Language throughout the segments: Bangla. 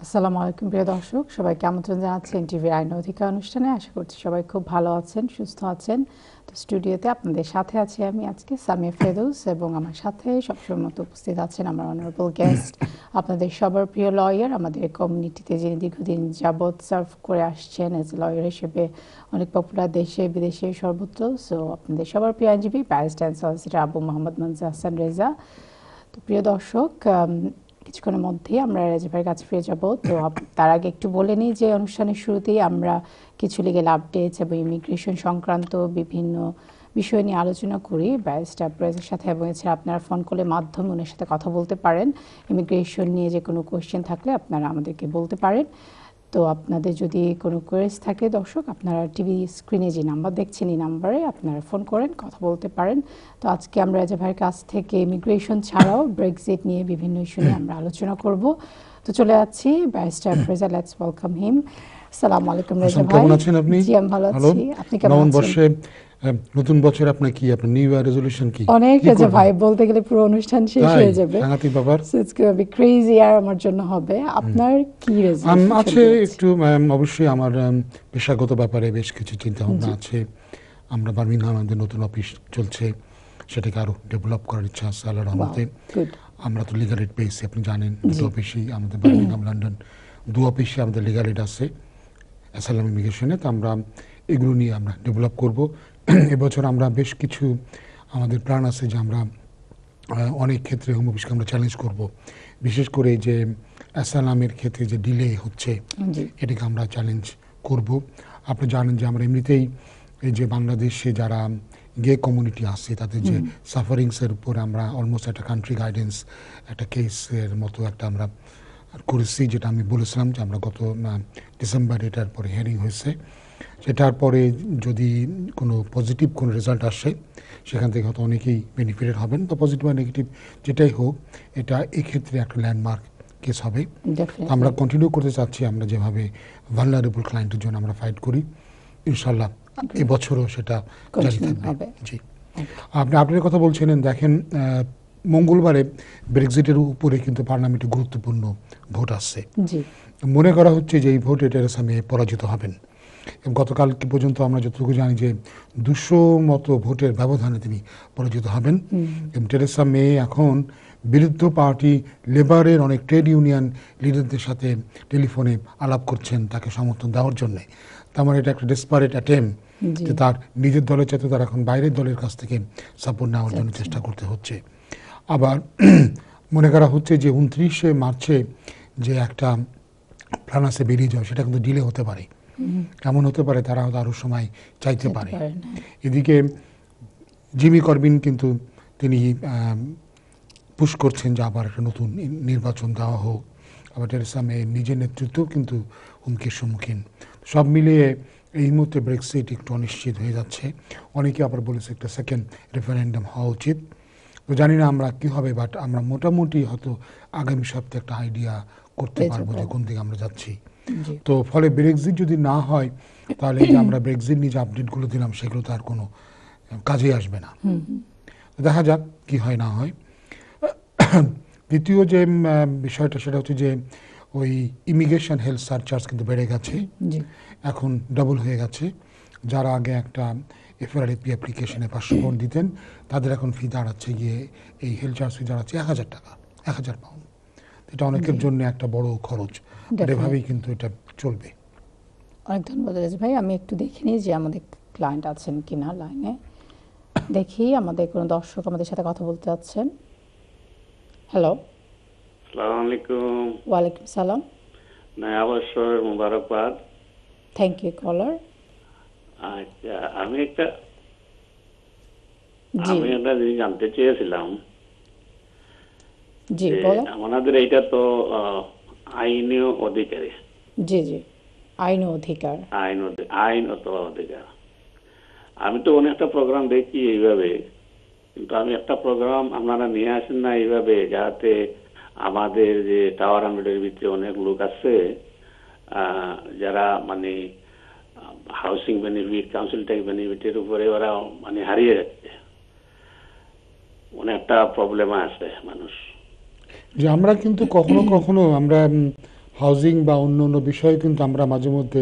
আসসালামু আলাইকুম প্রিয় দর্শক, সবাইকে আমন্ত্রণ জানাচ্ছি এনটিভির আইন অধিকার অনুষ্ঠানে। আশা করছি সবাই খুব ভালো আছেন, সুস্থ আছেন। তো স্টুডিওতে আপনাদের সাথে আছি আমি আজকে সামিয়া ফেরদৌস, এবং আমার সাথে সবসময় মতো উপস্থিত আছেন আমার অনারেবল গেস্ট, আপনাদের সবার প্রিয় লয়ার, আমাদের কমিউনিটিতে যিনি দীর্ঘদিন যাবৎ সার্ভ করে আসছেন এজ লয়ার হিসেবে অনেক পপুলার দেশে বিদেশে সর্বত্র। সো আপনাদের সবার প্রিয় আইনজীবী barrister and solicitor Abu Mohammad Manzur Hasan Reza. তো প্রিয় দর্শক, কিছুক্ষণের মধ্যেই আমরা রেজা ভাইয়ের কাছে ফিরে যাব। তো তার আগে একটু বলে নিই যে অনুষ্ঠানের শুরুতেই আমরা কিছু লিগেল আপডেটস এবং ইমিগ্রেশন সংক্রান্ত বিভিন্ন বিষয় নিয়ে আলোচনা করি ব্যারিস্টার প্রেজের সাথে, এবং এছাড়া আপনারা ফোন কলের মাধ্যমে ওনার সাথে কথা বলতে পারেন। ইমিগ্রেশন নিয়ে যে কোনো কোয়েশ্চেন থাকলে আপনারা আমাদেরকে বলতে পারেন। তো আপনাদের যদি কোনো কোয়েরিজ থাকে দর্শক, আপনারা টিভি স্ক্রিনে যে নাম্বার দেখছেন এই নাম্বারে আপনারা ফোন করেন, কথা বলতে পারেন। তো আজকে আমরা রেজা ভাইয়ের কাছ থেকে ইমিগ্রেশন ছাড়াও ব্রেক্সিট নিয়ে বিভিন্ন ইস্যু নিয়ে আমরা আলোচনা করব। তো চলে যাচ্ছি ব্যারিস্টার প্রেজা, লেটস ওয়েলকাম হিম। আসসালামু আলাইকুম রেজা ভাই। কেমন আছেন আপনি? জি আমি ভালো আছি, আপনি কেমন নতুন আছেন? বর্ষে নতুন বছর আপনার কি, আপনার নিউ ইয়ার রেজলিউশন কি? অনেক রেজা ভাই, বলতে গেলে পুরো অনুষ্ঠান শেষ হয়ে যাবে। সাংঘাতিক ব্যাপার। So it's gonna be crazy ইয়ার আমার জন্য হবে। আপনার কি রেজলিউশন আছে? একটু অবশ্যই আমার পেশাগত ব্যাপারে বেশ কিছু চিন্তা ভাবনা আছে। আমরা বার্মিংহাম, আমাদের নতুন অফিস চলছে, সেটাকে আরো ডেভেলপ করার ইচ্ছা আছে আল্লাহর রহমতে। আমরা তো লিগাল এড পেয়েছি, আপনি জানেন, দুটো অফিসই আমাদের বার্মিংহাম লন্ডন দু অফিসে আমাদের লিগাল এড আছে অ্যাসাইলাম ইমিগ্রেশনে। তো আমরা এগুলো নিয়ে আমরা ডেভেলপ করব। এবছর আমরা বেশ কিছু আমাদের প্ল্যান আছে যে আমরা অনেক ক্ষেত্রে হোম অফিসকে আমরা চ্যালেঞ্জ করব, বিশেষ করে যে অ্যাসাইলামের ক্ষেত্রে যে ডিলে হচ্ছে এটাকে আমরা চ্যালেঞ্জ করব। আপনি জানেন যে আমরা এমনিতেই এই যে বাংলাদেশে যারা গে কমিউনিটি আছে তাদের যে সাফারিংসের উপর আমরা অলমোস্ট একটা কান্ট্রি গাইডেন্স, একটা কেসের মতো একটা আমরা করেছি, যেটা আমি বলেছিলাম যে আমরা গত ডিসেম্বর এটার পরে হিয়ারিং হয়েছে। সেটার পরে যদি কোনো পজিটিভ কোনো রেজাল্ট আসে সেখান থেকে হয়তো অনেকেই বেনিফিটেড হবেন, বা পজিটিভ বা নেগেটিভ যেটাই হোক, এটা এক্ষেত্রে একটা ল্যান্ডমার্ক কেস হবে। আমরা কন্টিনিউ করতে চাচ্ছি, আমরা যেভাবে ভালনারেবল ক্লায়েন্টের জন্য আমরা ফাইট করি, ইনশাল্লাহ এবছরও সেটা জারি থাকবে। জি, আপনি আপনার কথা বলছিলেন, দেখেন মঙ্গলবারে ব্রেক্সিটের উপরে কিন্তু পার্লামেন্টে গুরুত্বপূর্ণ ভোট আসছে। মনে করা হচ্ছে যে এই ভোটে টেরেসা মে পরাজিত হবেন। গতকাল পর্যন্ত আমরা যতটুকু জানি যে 200 মতো ভোটের ব্যবধানে তিনি পরাজিত হবেন। এবং টেরেসা মে এখন বিরুদ্ধ পার্টি লেবারের অনেক ট্রেড ইউনিয়ন লিডারদের সাথে টেলিফোনে আলাপ করছেন তাকে সমর্থন দেওয়ার জন্য। তার মানে এটা একটা ডেসপারেট অ্যাটেম্প যে তার নিজের দলের চাইতে তার এখন বাইরের দলের কাছ থেকে সাপোর্ট নেওয়ার জন্য চেষ্টা করতে হচ্ছে। আবার মনে করা হচ্ছে যে 29শে মার্চে যে একটা প্ল্যান আছে বেরিয়ে যাওয়া, সেটা কিন্তু ডিলে হতে পারে। এমন হতে পারে তারা হয়তো আরও সময় চাইতে পারে। এদিকে জিমি করবিন কিন্তু তিনি পুশ করছেন যে আবার একটা নতুন নির্বাচন দেওয়া হোক। আবার টেরেসা মে নিজের নেতৃত্বও কিন্তু হুমকির সম্মুখীন। সব মিলিয়ে এই মুহূর্তে ব্রেক্সিট একটু অনিশ্চিত হয়ে যাচ্ছে। অনেকে আবার বলেছে একটা সেকেন্ড রেফারেন্ডাম হওয়া উচিত। তো জানি না আমরা কী হবে, বাট আমরা মোটামুটি হয়তো আগামী সপ্তাহে একটা আইডিয়া করতে পারবো যে কোন দিকে আমরা যাচ্ছি। তো ফলে ব্রেক্সিট যদি না হয় তাহলে যে আমরা ব্রেক্সিট নিয়ে যে আপডেটগুলো দিলাম সেগুলো তো আর কোনো কাজে আসবে না। দেখা যাক কি হয় না হয়। দ্বিতীয় যে বিষয়টা সেটা হচ্ছে যে ওই ইমিগ্রেশন হেলথ সার্চার্জ কিন্তু বেড়ে গেছে, এখন ডবল হয়ে গেছে। যারা আগে একটা এফআরআরপি অ্যাপ্লিকেশনে 500 পাউন্ড দিতেন, তাদের এখন ফি দাঁড়াচ্ছে গিয়ে এই হেলথ চার্জ ফি দাঁড়াচ্ছে 1000 টাকা, 1000 পাউন্ড। এটা অনেকের জন্য একটা বড় খরচ। এভাবেই কিন্তু এটা চলবে। অনেক ধন্যবাদ রাজ ভাই। আমি একটু দেখে নিই যে আমাদের ক্লায়েন্ট আছেন কিনা লাইনে। দেখি আমাদের কোনো দর্শক আমাদের সাথে কথা বলতে চাচ্ছেন। হ্যালো, আসসালামু আলাইকুম। ওয়ালাইকুম সালাম। নয়া বছর মুবারকবাদ। থ্যাংক ইউ কলার। আচ্ছা, আমি একটা জিনিস জানতে চেয়েছিলাম। জি বলো। আমাদের এইটা তো আইনীয় অধিকারী। জি জি, আইন অধিকার, আইন অথবা অধিকার। আমি তো অনেকটা প্রোগ্রাম দেখি এইভাবে, কিন্তু আমি একটা প্রোগ্রাম আপনারা নিয়ে আসেন না এইভাবে, যাতে আমাদের যে টাওয়ার হান্ড্রেডের ভিতরে অনেক লোক আছে যারা মানে হাউসিং বেনিফিট, কাউন্সিল ট্যাক্স বেনিফিটের উপরে ওরা মানে হারিয়ে যাচ্ছে। অনেকটা প্রবলেম আছে মানুষ। যে আমরা কিন্তু কখনো কখনো আমরা হাউজিং বা অন্য অন্য বিষয়ে কিন্তু আমরা মাঝে মধ্যে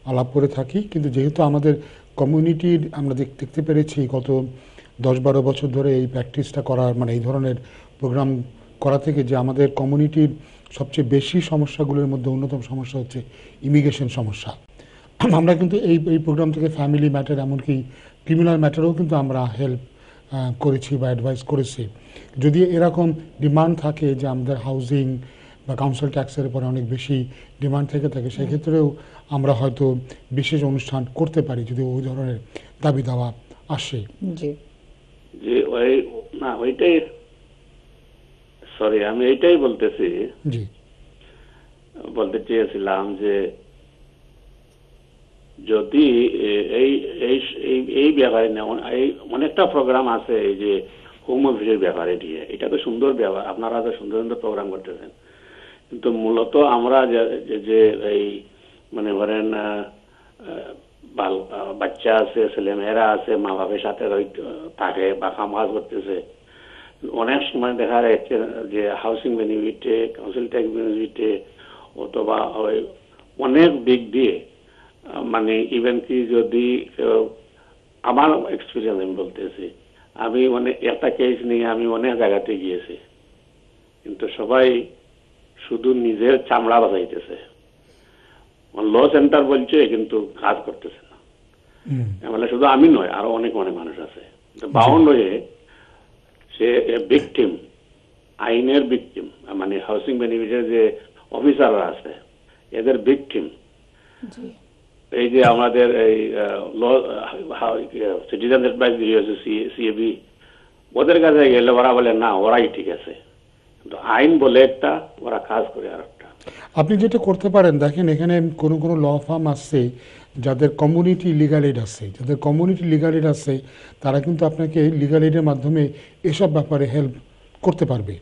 আলাপ করে থাকি, কিন্তু যেহেতু আমাদের কমিউনিটির আমরা দেখতে পেরেছি গত 10-12 বছর ধরে এই প্র্যাকটিসটা করার মানে এই ধরনের প্রোগ্রাম করা থেকে যে আমাদের কমিউনিটির সবচেয়ে বেশি সমস্যাগুলোর মধ্যে অন্যতম সমস্যা হচ্ছে ইমিগ্রেশন সমস্যা। আমরা কিন্তু এই প্রোগ্রাম থেকে ফ্যামিলি ম্যাটার এমনকি ক্রিমিনাল ম্যাটারেও কিন্তু আমরা হেল্প করেছি বা অ্যাডভাইস করেছি। যদি এরকম ডিমান্ড থাকে যে আমাদের হাউজিং বা কাউন্সিল ট্যাক্সের উপরে অনেক বেশি ডিমান্ড থেকে থাকে, সেক্ষেত্রেও আমরা হয়তো বিশেষ অনুষ্ঠান করতে পারি যদি ওই ধরনের দাবি দাওয়া আসে। জি যে ওই না ওইটাই সরি আমি এইটাই বলতেছি, জি বলতে চেয়েছিলাম যে যদি এই এই এই ব্যাপারে এই অনেকটা প্রোগ্রাম আছে এই যে হোম অফিসের ব্যাপারে দিয়ে, এটা তো সুন্দর ব্যাপার, আপনারা তো সুন্দর সুন্দর প্রোগ্রাম করতেছেন, কিন্তু মূলত আমরা যে এই মানে ধরেন বাচ্চা আছে, ছেলেমেয়েরা আছে, মা বাপের সাথে থাকে বা কাম কাজ করতেছে, অনেক সময় দেখা যাচ্ছে যে হাউসিং বেনিফিটে, কাউন্সিল ট্যাক্স বেনিফিটে অথবা ওই অনেক দিক দিয়ে মানে ইভেন কি যদি আমার এক্সপিরিয়েন্স আমি বলতেছি, আমি মানে একটা কেস নিয়ে আমি অনেক জায়গাতে গিয়েছি, কিন্তু সবাই শুধু নিজের চামড়া বাঁচাইতেছে, ল সেন্টার বলছে কিন্তু কাজ করতেছে না। মানে শুধু আমি নয়, আরো অনেক অনেক মানুষ আছে বাউন্ড হয়ে, সে ভিকটিম, আইনের ভিকটিম, মানে হাউসিং বেনিফিটের যে অফিসাররা আছে এদের ভিকটিম। এই যে আমাদের এই সিটিজেন অ্যাডভাইস দিয়েছে সিএবি, ওদের কাছে গেলে ওরা বলে না ওরাই ঠিক আছে, কিন্তু আইন বলে একটা, ওরা কাজ করে আর একটা। আপনি যেটা করতে পারেন দেখেন, এখানে কোনো কোনো ল ফার্ম আছে যাদের কমিউনিটি লিগাল এড আছে, যাদের কমিউনিটি লিগাল এড আছে তারা কিন্তু আপনাকে লিগাল এডের মাধ্যমে এসব ব্যাপারে হেল্প করতে পারবে।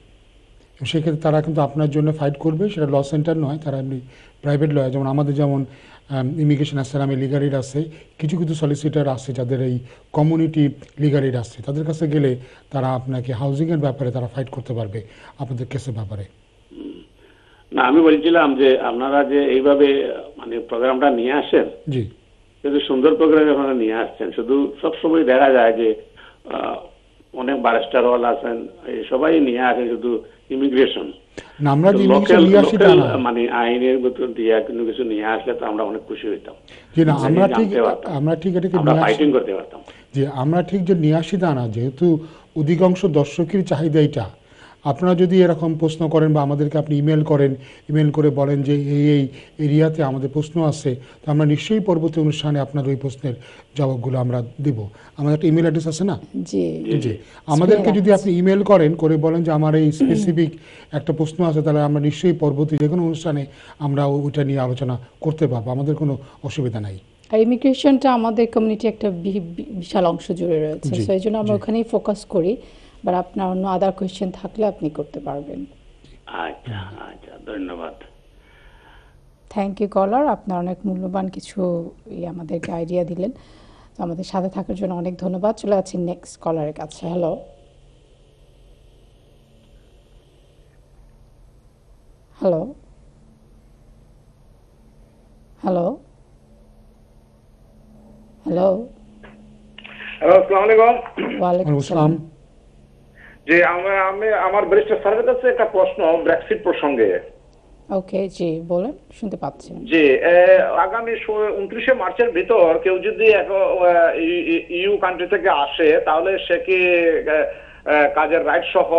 সেক্ষেত্রে তারা কিন্তু আপনার জন্য ফাইট করবে, সেটা ল সেন্টার নয়, তারা এমনি প্রাইভেট লয়ার, যেমন আমাদের যেমন ইমিগ্রেশন আসামে লিগাল এড আছে, কিছু কিছু সলিসিটার আছে যাদের এই কমিউনিটি লিগাল এড আছে, তাদের কাছে গেলে তারা আপনাকে হাউজিংয়ের ব্যাপারে তারা ফাইট করতে পারবে আপনাদের কেসের ব্যাপারে। না আমি বলছিলাম যে আপনারা যে এইভাবে মানে প্রোগ্রামটা নিয়ে আসেন, জি কিন্তু সুন্দর প্রোগ্রাম আপনারা নিয়ে আসছেন, শুধু সবসময় দেখা যায় যে অনেক ব্যারিস্টার হল আছেন, সবাই নিয়ে আসে শুধু ইমিগ্রেশন, আমরা যে লোকাল লোকাল মানে আইনের ভিতর দিয়ে কোনো কিছু নিয়ে আসলে তো আমরা অনেক খুশি হইতাম। জি না, আমরা ঠিক এটাকে ফাইটিং করতে পারতাম। যে আমরা ঠিক যে নিয়ে আসি তা না, যেহেতু অধিকাংশ দর্শকের চাহিদা এটা। আপনারা যদি এরকম প্রশ্ন করেন বা আমাদেরকে আপনি ইমেল করেন, ইমেল করে বলেন যে এই এরিয়াতে আমাদের প্রশ্ন আছে, তো আমরা নিশ্চয়ই পরবর্তী অনুষ্ঠানে আপনার ওই প্রশ্নের জবাবগুলো আমরা দেব। আমাদের একটা ইমেল অ্যাড্রেস আছে না? জি জি, আমাদেরকে যদি আপনি ইমেল করেন করে বলেন যে আমার এই স্পেসিফিক একটা প্রশ্ন আছে, তাহলে আমরা নিশ্চয়ই পরবর্তী যে কোনো অনুষ্ঠানে আমরা ওইটা নিয়ে আলোচনা করতে পারবো, আমাদের কোনো অসুবিধা নাই। আর ইমিগ্রেশনটা আমাদের কমিউনিটি একটা বিশাল অংশ জুড়ে রয়েছে, তো এই জন্য আমরা ওখানেই ফোকাস করি, বাট আপনার অন্য আদার কোয়েশ্চেন থাকলে আপনি করতে পারবেন। আচ্ছা আচ্ছা, ধন্যবাদ। থ্যাংক ইউ কলার, আপনার অনেক মূল্যবান কিছু আমাদেরকে আইডিয়া দিলেন, তো আমাদের সাথে থাকার জন্য অনেক ধন্যবাদ। চলে যাচ্ছি নেক্সট কলারের কাছে। Hello hello hello hello hello, আসসালামু আলাইকুম। ওয়ালাইকুম আসসালাম। জি আমি আমার ব্যারিস্টার স্যারের কাছে একটা প্রশ্ন ব্রেক্সিট প্রসঙ্গে। ওকে, জি বলেন, শুনতে পাচ্ছেন। জি, আগামী 29শে মার্চের ভিতর কেউ যদি ইউ কান্ট্রি থেকে আসে তাহলে সে কি কাজের রাইট সহ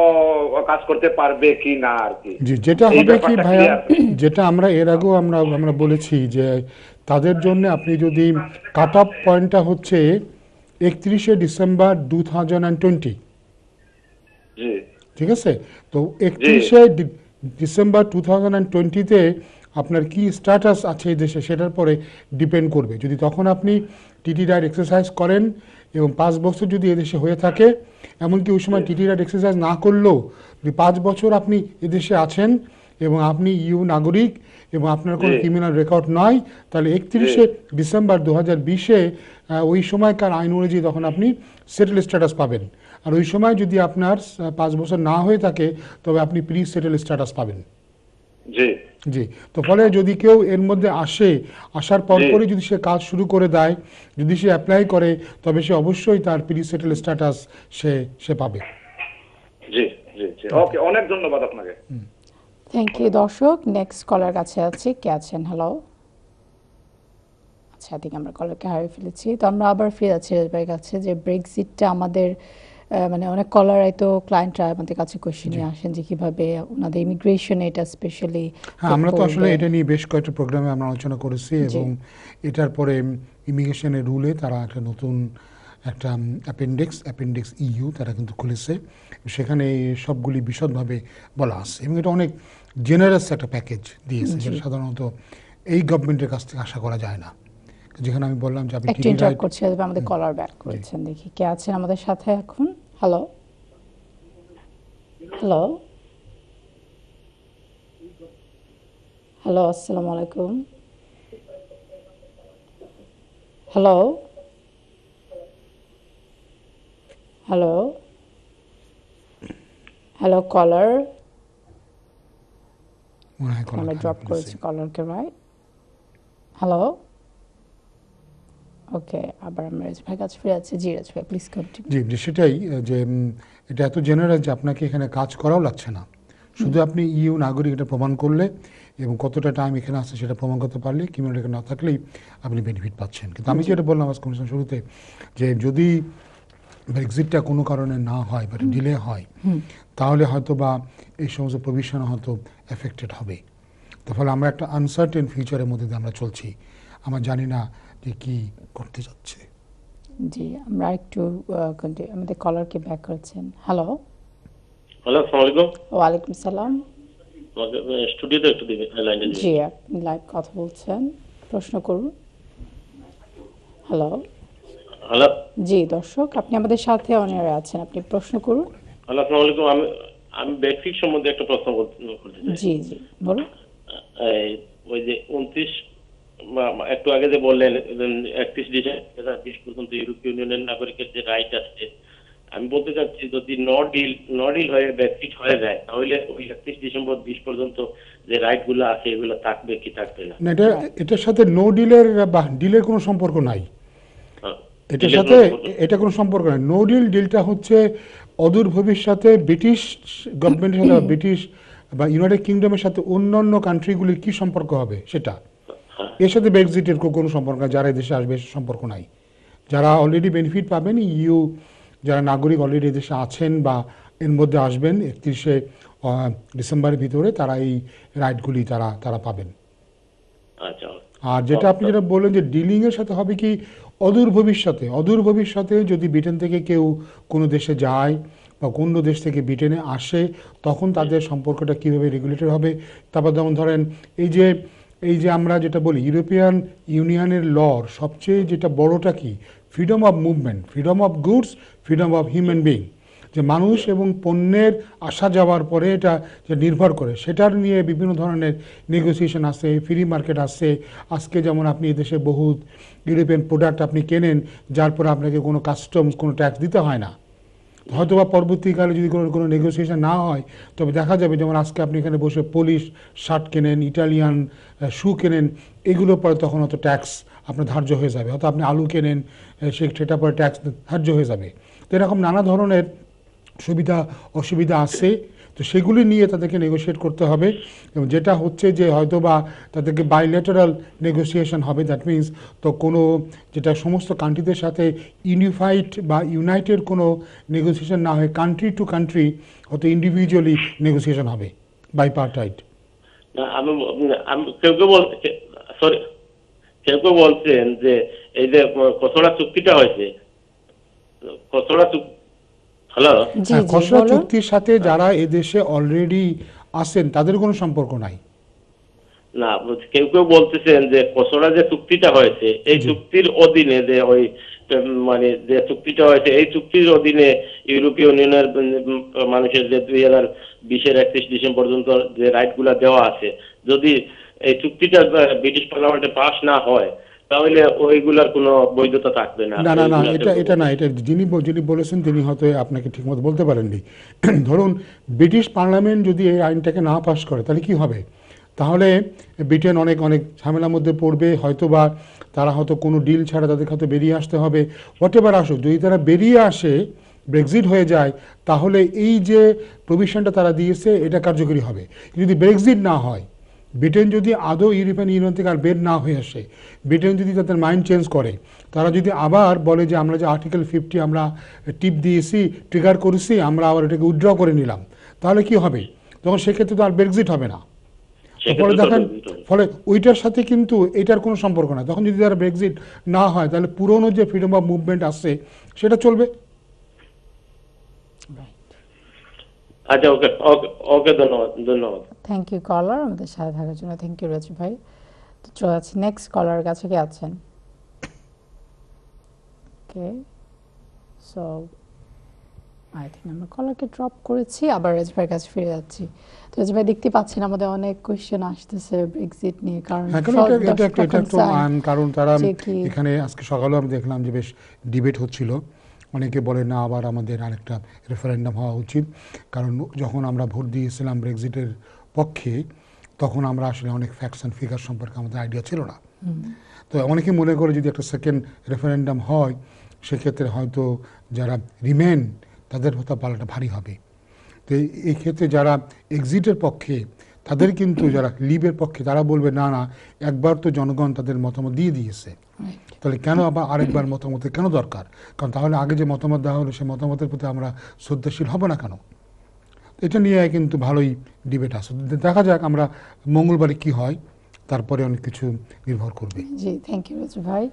কাজ করতে পারবে কি না আর কি? জি, যেটা হবে কি ভাইয়া, যেটা আমরা এর আগেও আমরা বলেছি যে তাদের জন্য আপনি যদি কাট অফ পয়েন্টটা হচ্ছে 31শে ডিসেম্বর 2020, জি ঠিক আছে? তো 31শে ডিসেম্বর 2020-তে আপনার কি স্ট্যাটাস আছে এই দেশে সেটার পরে ডিপেন্ড করবে। যদি তখন আপনি টিটি রাইট এক্সারসাইজ করেন এবং 5 বছর যদি এদেশে হয়ে থাকে, এমনকি ওই সময় টিটি রাইট এক্সারসাইজ না করলেও যদি 5 বছর আপনি এদেশে আছেন এবং আপনি ইউ নাগরিক এবং আপনার কোনো ক্রিমিনাল রেকর্ড নয়, তাহলে 31শে ডিসেম্বর 2020-এ ওই সময়কার আইন অনুযায়ী তখন আপনি সেটেল স্ট্যাটাস পাবেন। আর ওই সময় যদি আপনার 5 বছর না হয়ে থাকে তবে আপনি প্রি সেটেল স্ট্যাটাস পাবেন। জি জি, তো ফলে যদি কেউ এর মধ্যে আসার পরপরই যদি সে কাজ শুরু করে দেয়, যদি সে অ্যাপ্লাই করে, তবে সে অবশ্যই তার প্রি সেটেল স্ট্যাটাস সে পাবে। জি জি জি, ওকে, অনেক ধন্যবাদ আপনাকে। থ্যাংক ইউ দর্শক। নেক্সট কলার কাছে আছি, কে আছেন? হ্যালো। আচ্ছা, ঠিক আমরা কলারকে হারিয়ে ফেলেছি। তো আমরা আবার ফিরে যাচ্ছি রাজভাইয়ের কাছে, যে ব্রেক্সিটটা আমাদের মানে অনেক কলারাই তো ক্লায়েন্টরা আমাদের কাছে কোয়েশ্চেন নিয়ে আসেন যে কিভাবে ওনাদের ইমিগ্রেশন এটা স্পেশালি। হ্যাঁ, আমরা তো আসলে এটা নিয়ে বেশ কয়েকটা প্রোগ্রামে আমরা আলোচনা করেছি, এবং এটার পরে ইমিগ্রেশনের রুলে তারা একটা নতুন একটা অ্যাপেন্ডিক্স ইউ তারা কিন্তু খুলেছে, সেখানে সবগুলি বিশদভাবে বলা আছে, এবং এটা অনেক জেনারেস একটা প্যাকেজ দিয়েছে, যেটা সাধারণত এই গভর্নমেন্টের কাছ থেকে আশা করা যায় না। যেখানে আমি বললাম যে আপনি একটু ইন্টারাপ্ট করছি, আমাদের কলার ব্যাক করেছেন, দেখি কে আছেন আমাদের সাথে এখন। হ্যালো হ্যালো হ্যালো, আসসালামু আলাইকুম। হ্যালো হ্যালো হ্যালো, কলার আমরা ড্রপ করেছি কলারকে, রাইট? হ্যালো, ওকে, আবার আমরা রাজ ভাই কাছে ফিরে যাচ্ছি। জি রাজ ভাই, প্লিজ কন্টিনিউ। জি, সেটাই, যে এটা এত জেনারেল যে আপনাকে এখানে কাজ করাও লাগছে না, শুধু আপনি ইউ নাগরিক এটা প্রমাণ করলে এবং কতটা টাইম এখানে আসছে সেটা প্রমাণ করতে পারলে, ক্রিমিনাল রেকর্ড না থাকলেই আপনি বেনিফিট পাচ্ছেন। কিন্তু আমি যেটা বললাম আজ কমিশন শুরুতে, যে যদি ব্রেক্সিটটা কোনো কারণে না হয় বা ডিলে হয়, তাহলে হয়তো বা এই সমস্ত প্রভিশন হয়তো এফেক্টেড হবে। তো ফলে আমরা একটা আনসার্টেন ফিউচারের মধ্যে দিয়ে আমরা চলছি, আমরা জানি না যে কি করতে যাচ্ছে। জি, আমরা একটু আমাদের কলারকে ব্যাক করেছেন। হ্যালো হ্যালো, আসসালামু আলাইকুম। ওয়ালাইকুম সালাম। স্টুডিওতে একটু দিবেন লাইনে। জি, আপনি লাইভ কথা বলছেন, প্রশ্ন করুন। হ্যালো হ্যালো জি দর্শক, আপনি আমাদের সাথে অনিয়ারে আছেন, আপনি প্রশ্ন করুন। হ্যালো, আসসালামু আলাইকুম। আমি বেসিক সম্বন্ধে একটা প্রশ্ন করতে চাই। জি জি বলুন। ওই যে 29 একটু আগে যে বললেন 31 ডিসেম্বর 2020 পর্যন্ত ইউরোপীয় ইউনিয়নের নাগরিকের যে রাইট আছে, আমি বলতে চাচ্ছি যদি নো ডিল হয়ে ব্রেক্সিট হয়ে যায়, তাহলে ওই 31 ডিসেম্বর 20 পর্যন্ত যে রাইট গুলো আছে এগুলো থাকবে কি থাকবে না? এটার সাথে নো ডিলের বা ডিলের কোনো সম্পর্ক নাই। এটার সাথে এটা কোনো সম্পর্ক নাই। নো ডিলটা হচ্ছে অদূর ভবিষ্যতে ব্রিটিশ গভর্নমেন্টের সাথে, ব্রিটিশ বা ইউনাইটেড কিংডমের সাথে অন্যান্য কান্ট্রিগুলির কি সম্পর্ক হবে সেটা। এর সাথে ব্রেক্সিটের কোনো সম্পর্ক নাই। যারা দেশে আসবে সম্পর্ক নাই। যারা অলরেডি বেনিফিট পাবেন, ইউ যারা নাগরিক অলরেডি দেশে আছেন বা এর মধ্যে আসবেন 31শে ডিসেম্বরের ভিতরে, তারা এই রাইটগুলি তারা পাবেন। আচ্ছা। আর যেটা আপনি যেটা বললেন যে ডিলিং এর সাথে হবে কি অদূর ভবিষ্যতে যদি ব্রিটেন থেকে কেউ কোনো দেশে যায় বা কোনো দেশ থেকে ব্রিটেনে আসে, তখন তাদের সম্পর্কটা কীভাবে রেগুলেটেড হবে। তারপর যেমন ধরেন এই যে আমরা যেটা বলি ইউরোপিয়ান ইউনিয়নের লর সবচেয়ে যেটা বড়টা কি, freedom of movement, freedom of goods, freedom of human being, যে মানুষ এবং পণ্যের আসা যাওয়ার পরে এটা যে নির্ভর করে, সেটার নিয়ে বিভিন্ন ধরনের নেগোসিয়েশন আছে, ফ্রি মার্কেট আছে। আজকে যেমন আপনি এদেশে বহু ইউরোপিয়ান প্রোডাক্ট আপনি কেনেন, যার পরে আপনাকে কোনো কাস্টমস, কোনো ট্যাক্স দিতে হয় না। হয়তো বা পরবর্তীকালে যদি কোনো নেগোসিয়েশন না হয়, তবে দেখা যাবে যেমন আজকে আপনি এখানে বসে পোলিশ শার্ট কেনেন, ইটালিয়ান শু কেনেন, এগুলোর পরে তখন হয়তো ট্যাক্স আপনার ধার্য হয়ে যাবে। হয়তো আপনি আলু কেনেন, সেটা পরে ট্যাক্স ধার্য হয়ে যাবে। তো এরকম নানা ধরনের সুবিধা অসুবিধা আছে। তো সেগুলি নিয়ে তাদেরকে নেগোশিয়েট করতে হবে, এবং যেটা হচ্ছে যে হয়তো বা তাদেরকে বাইলেটারাল নেগোসিয়েশন হবে। দ্যাট মিনস তো কোনো যেটা সমস্ত কান্ট্রিদের সাথে ইউনিফাইড বা ইউনাইটেড কোনো নেগোসিয়েশন না হয়ে কান্ট্রি টু কান্ট্রি হয়তো ইন্ডিভিজুয়ালি নেগোসিয়েশন হবে, বাইপার্টাইট। কেউ বলছেন যে এই যে খসড়া চুক্তিটা হয়েছে, খসড়া চুক্তির সাথে যারা এদেশে অলরেডি আছেন তাদের কোনো সম্পর্ক নাই। না, কেউ বলতেছেন যে খসড়া যে চুক্তিটা হয়েছে, এই চুক্তির অধীনে যে ওই মানে যে চুক্তিটা হয়েছে, এই চুক্তির অধীনে ইউরোপীয় ইউনিয়নের মানুষের যে 2020-এর 31 ডিসেম্বর পর্যন্ত যে রাইট গুলা দেওয়া আছে, যদি এই চুক্তিটা ব্রিটিশ পার্লামেন্টে পাস না হয়, তাহলে ওইগুলার কোনো বৈধতা থাকবে না। না না না, এটা না, এটা যিনি বলেছেন তিনি হয়তো আপনাকে ঠিকমতো বলতে পারেননি। ধরুন ব্রিটিশ পার্লামেন্ট যদি এই আইনটাকে না পাস করে, তাহলে কি হবে? তাহলে ব্রিটেন অনেক অনেক ঝামেলার মধ্যে পড়বে, হয়তো বা তারা হয়তো কোনো ডিল ছাড়া তাদের হয়তো বেরিয়ে আসতে হবে। হোয়াট এভার আসুক, যদি তারা বেরিয়ে আসে, ব্রেক্সিট হয়ে যায়, তাহলে এই যে প্রভিশনটা তারা দিয়েছে এটা কার্যকরী হবে। যদি ব্রেক্সিট না হয়, ব্রিটেন যদি আদৌ ইউরোপিয়ান ইউনিয়ন থেকে আর বের না হয়ে আসে, ব্রিটেন যদি তাদের মাইন্ড চেঞ্জ করে, তারা যদি আবার বলে যে আমরা যে আর্টিকেল 50 আমরা টিপ দিয়েছি, ট্রিগার করেছি, আমরা আবার এটাকে উইথড্র করে নিলাম, তাহলে কি হবে? তখন সেক্ষেত্রে তো আর ব্রেক্সিট হবে না। ফলে দেখেন, ফলে ওইটার সাথে কিন্তু এটার কোনো সম্পর্ক না। তখন যদি তারা ব্রেক্সিট না হয়, তাহলে পুরনো যে ফ্রিডম অফ মুভমেন্ট আছে সেটা চলবে। আচ্ছা, ওকে ওকে ওকে, ধন্যবাদ ধন্যবাদ। থ্যাংক ইউ কলার, আমাদের সাথে থাকার জন্য। থ্যাংক ইউ রাজু ভাই। তো চলে যাচ্ছি নেক্সট কলার কাছে। কে আছেন? ওকে, সো আই থিঙ্ক আমরা কলারকে ড্রপ করেছি, আবার রাজু ভাইয়ের কাছে ফিরে যাচ্ছি। তো রাজু ভাই, দেখতে পাচ্ছেন আমাদের অনেক কোয়েশ্চেন আসতেছে ব্রেক্সিট নিয়ে, কারণ কারণ তারা এখানে আজকে সকালেও আমি দেখলাম যে বেশ ডিবেট হচ্ছিল। অনেকে বলে না, আবার আমাদের আরেকটা রেফারেন্ডাম হওয়া উচিত, কারণ যখন আমরা ভোট দিয়েছিলাম ব্রেক্সিটের পক্ষে, তখন আমরা আসলে অনেক ফ্যাক্টস অ্যান্ড ফিগার সম্পর্কে আমাদের আইডিয়া ছিল না। তো অনেকে মনে করে যদি একটা সেকেন্ড রেফারেন্ডাম হয়, সেক্ষেত্রে হয়তো যারা রিমেন তাদের হয়তো পালাটা ভারী হবে। তো এই ক্ষেত্রে যারা এক্সিটের পক্ষে, তাদের কিন্তু যারা লিভের পক্ষে, তারা বলবে না না, একবার তো জনগণ তাদের মতামত দিয়ে দিয়েছে, তাহলে কেন আবার আরেকবার মতামতের কেন দরকার? কারণ তাহলে আগে যে মতামত দেওয়া হলো, সেই মতামতের প্রতি আমরা শ্রদ্ধাশীল হব না কেন? এটা নিয়ে কিন্তু ভালোই ডিবেট আছে। দেখা যাক আমরা মঙ্গলবারে কি হয়, তারপরে অনেক কিছু নির্ভর করবে। জি, থ্যাংক ইউ রাজু ভাই।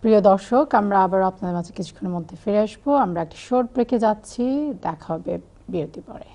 প্রিয় দর্শক, আমরা আবার আপনাদের মাঝে কিছুক্ষণের মধ্যে ফিরে আসবো। আমরা একটা শর্ট ব্রেকে যাচ্ছি, দেখা হবে বিরতি পরে।